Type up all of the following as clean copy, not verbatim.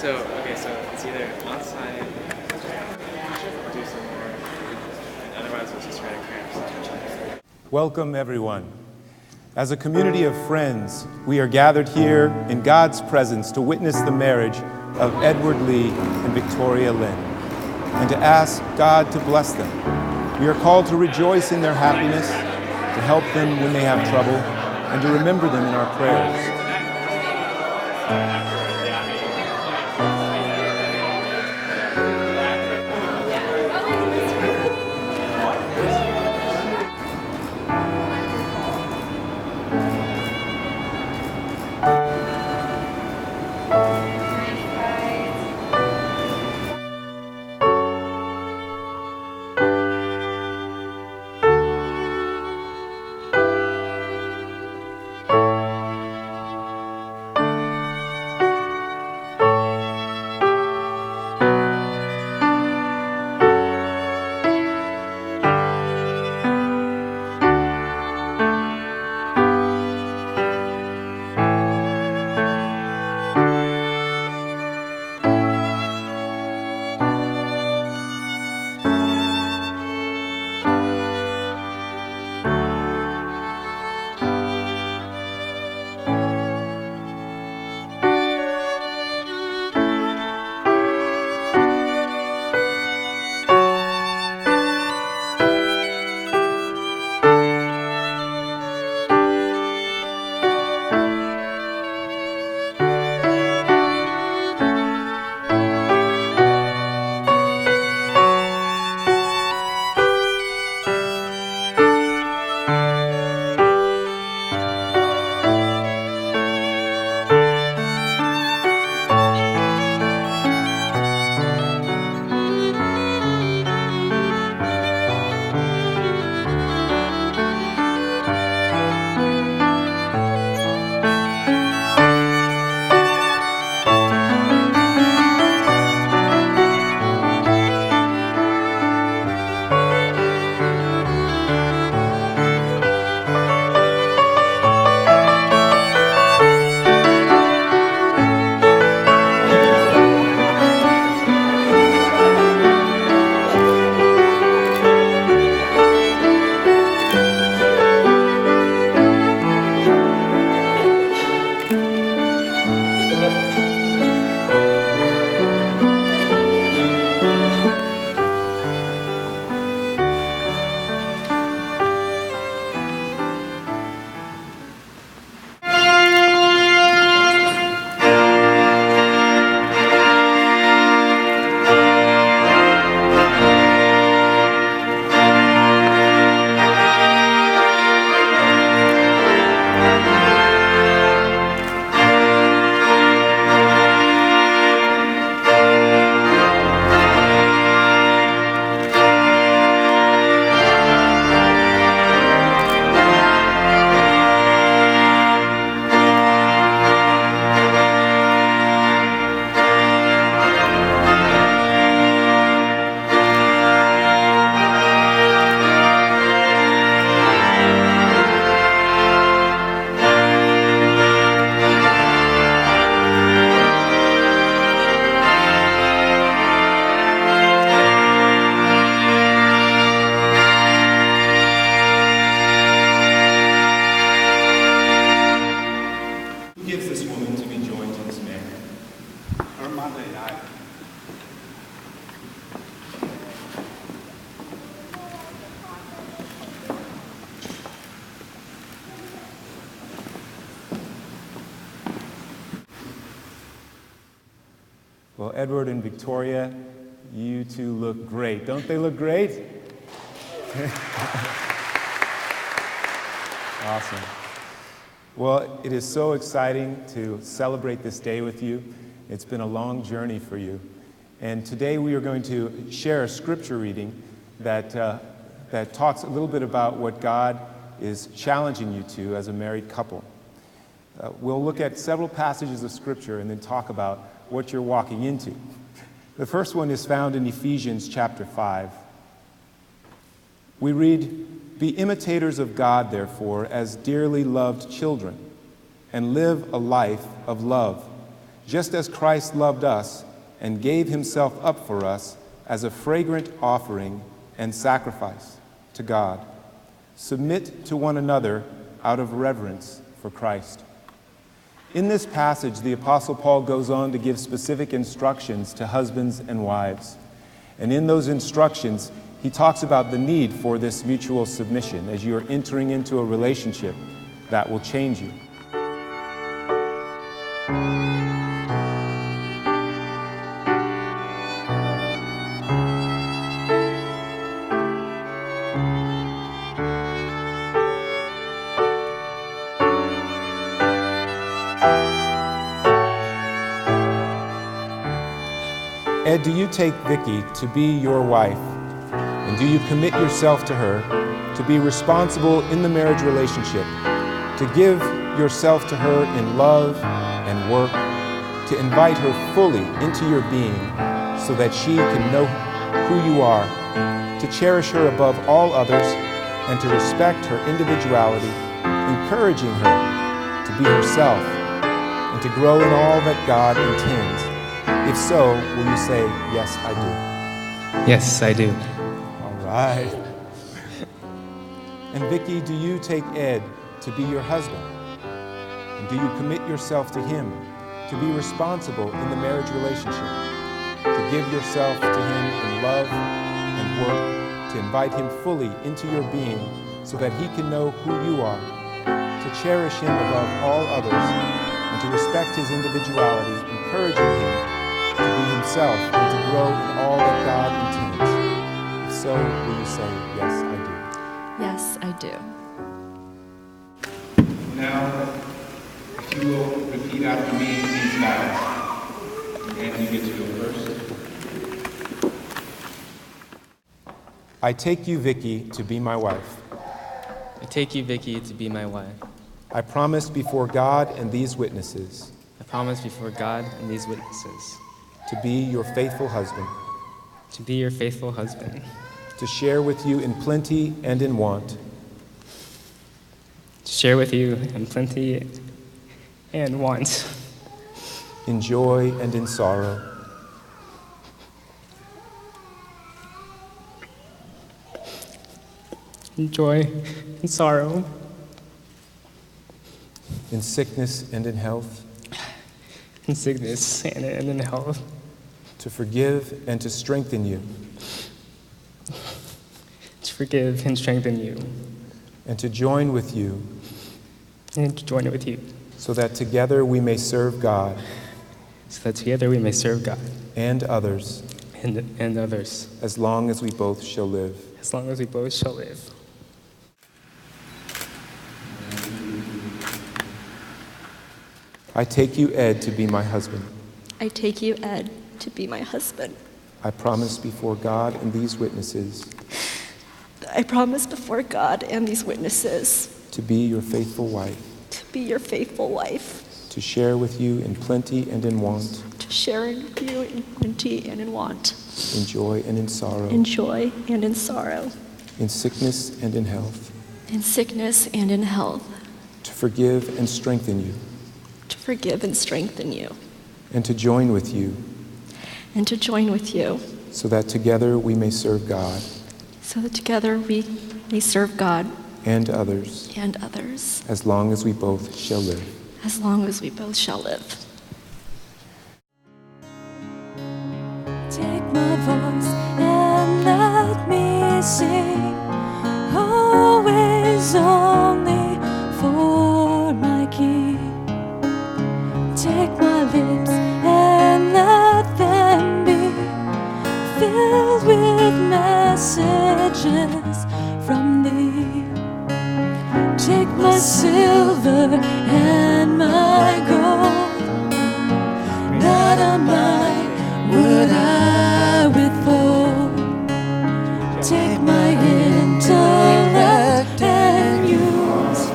So it's either outside, do some more, and otherwise it's just writing prayers. Welcome, everyone. As a community of friends, we are gathered here in God's presence to witness the marriage of Edward Lee and Victoria Lynn, and to ask God to bless them. We are called to rejoice in their happiness, to help them when they have trouble, and to remember them in our prayers. Well, Edward and Victoria, you two look great. Don't they look great? Awesome. Well, it is so exciting to celebrate this day with you. It's been a long journey for you. And today we are going to share a scripture reading that talks a little bit about what God is challenging you to as a married couple. We'll look at several passages of scripture and then talk about what you're walking into. The first one is found in Ephesians chapter 5. We read, "Be imitators of God, therefore, as dearly loved children, and live a life of love, just as Christ loved us and gave himself up for us as a fragrant offering and sacrifice to God. Submit to one another out of reverence for Christ. In this passage, the Apostle Paul goes on to give specific instructions to husbands and wives. And in those instructions, he talks about the need for this mutual submission as you are entering into a relationship that will change you. Ed, do you take Vicky to be your wife? And do you commit yourself to her to be responsible in the marriage relationship, to give yourself to her in love and work, to invite her fully into your being so that she can know who you are, to cherish her above all others, and to respect her individuality, encouraging her to be herself and to grow in all that God intends? If so, will you say, yes, I do? Yes, I do. All right. And Vicky, do you take Ed to be your husband? And do you commit yourself to him to be responsible in the marriage relationship, to give yourself to him in love and work, to invite him fully into your being so that he can know who you are, to cherish him above all others, and to respect his individuality, encouraging him to be himself and to grow in all that God intends? If so, will you say, yes, I do? Yes, I do. Now, if you will repeat after me these vows, and you get to go first. I take you, Vicky, to be my wife. I take you, Vicky, to be my wife. I promise before God and these witnesses I promise before God and these witnesses to be your faithful husband, to be your faithful husband, to share with you in plenty and in want, to share with you in plenty and want, in joy and in sorrow, in joy and sorrow, in sickness and in health, in sickness and in health, to forgive and to strengthen you, to forgive and strengthen you, and to join with you, and to join with you, so that together we may serve God so that together we may serve God and others and others, as long as we both shall live. as long as we both shall live. I take you, Ed, to be my husband. I take you, Ed, to be my husband. I promise before God and these witnesses I promise before God and these witnesses to be your faithful wife, to be your faithful wife, to share with you in plenty and in want, to share with you in plenty and in want, in joy and in sorrow, in joy and in sorrow, in sickness and in health, in sickness and in health, to forgive and strengthen you, to forgive and strengthen you, and to join with you, and to join with you, so that together we may serve God so that together we may serve God and others, as long as we both shall live. as long as we both shall live. Take my voice and let me sing, always only for my King. Take my lips and let them be filled with messages from thee. Take my silver and my gold, not a mine would I withhold. Take my intellect and use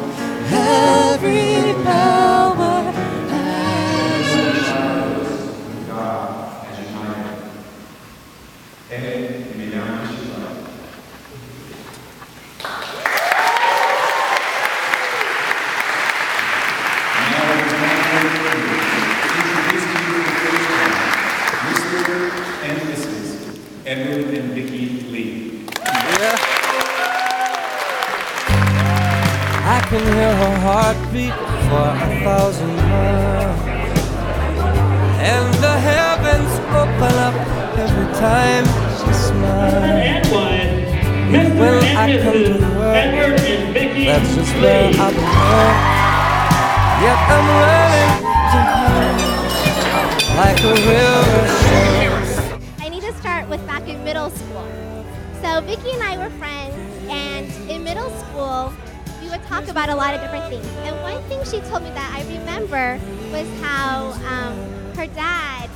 every power as a child. Introduce to you a heartbeat for 1,000 miles. And the heavens open up every time she smiles. And when I come to the world, that's just where I belong. Yet I'm running to her like a river shows. I need to start with back in middle school. So Vicky and I were friends, and in middle school, we would talk about a lot of different things. And one thing she told me that I remember was how her dad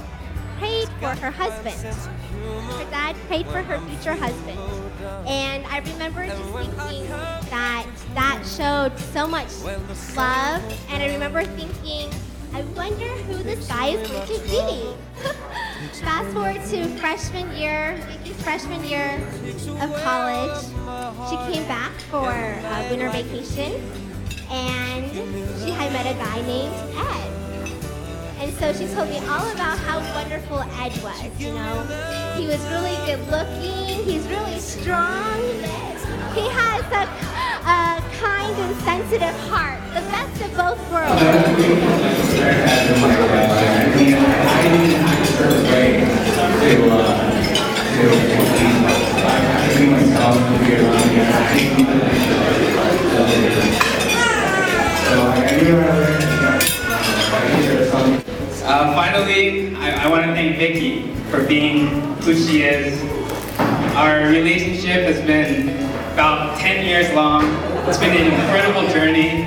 prayed for her husband. Her dad prayed for her future husband. And I remember just thinking that that showed so much love. And I remember thinking, I wonder who this guy is going to be. Fast forward to freshman year, Vicky's freshman year of college. She came back for a winter vacation, and she had met a guy named Ed. And so she told me all about how wonderful Ed was, you know. He was really good looking, he's really strong, he has a kind and sensitive heart, the best of both worlds. Finally, I want to thank Vicky for being who she is. Our relationship has been about 10 years long. It's been an incredible journey.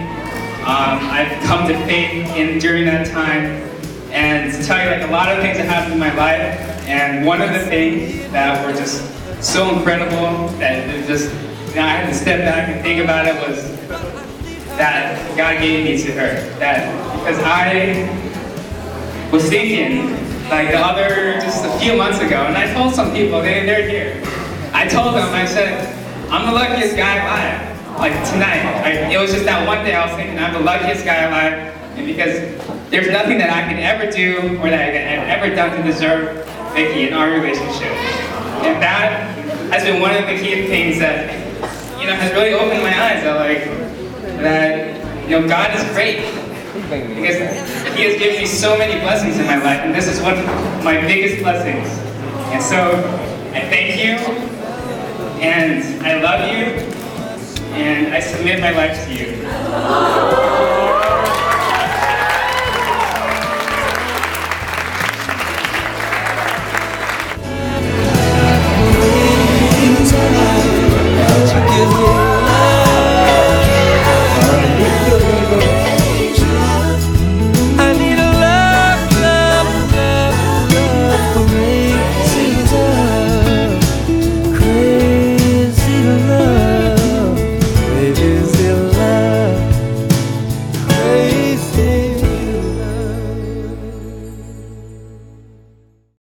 I've come to faith during that time. And to tell you, like, a lot of things have happened in my life. And one of the things that were just so incredible that it just, you know, I had to step back and think about it was that God gave me to her. That because I was thinking, like just a few months ago, and I told some people, they're here. I told them, I said, I'm the luckiest guy alive. Like tonight, it was just that one day I was thinking, I'm the luckiest guy alive, and because there's nothing that I could ever do or that I've ever done to deserve Vicky in our relationship. And that has been one of the key things that, you know, has really opened my eyes that, you know, God is great. Because He has given me so many blessings in my life, and this is one of my biggest blessings. And so, I thank you, and I love you, and I submit my life to you.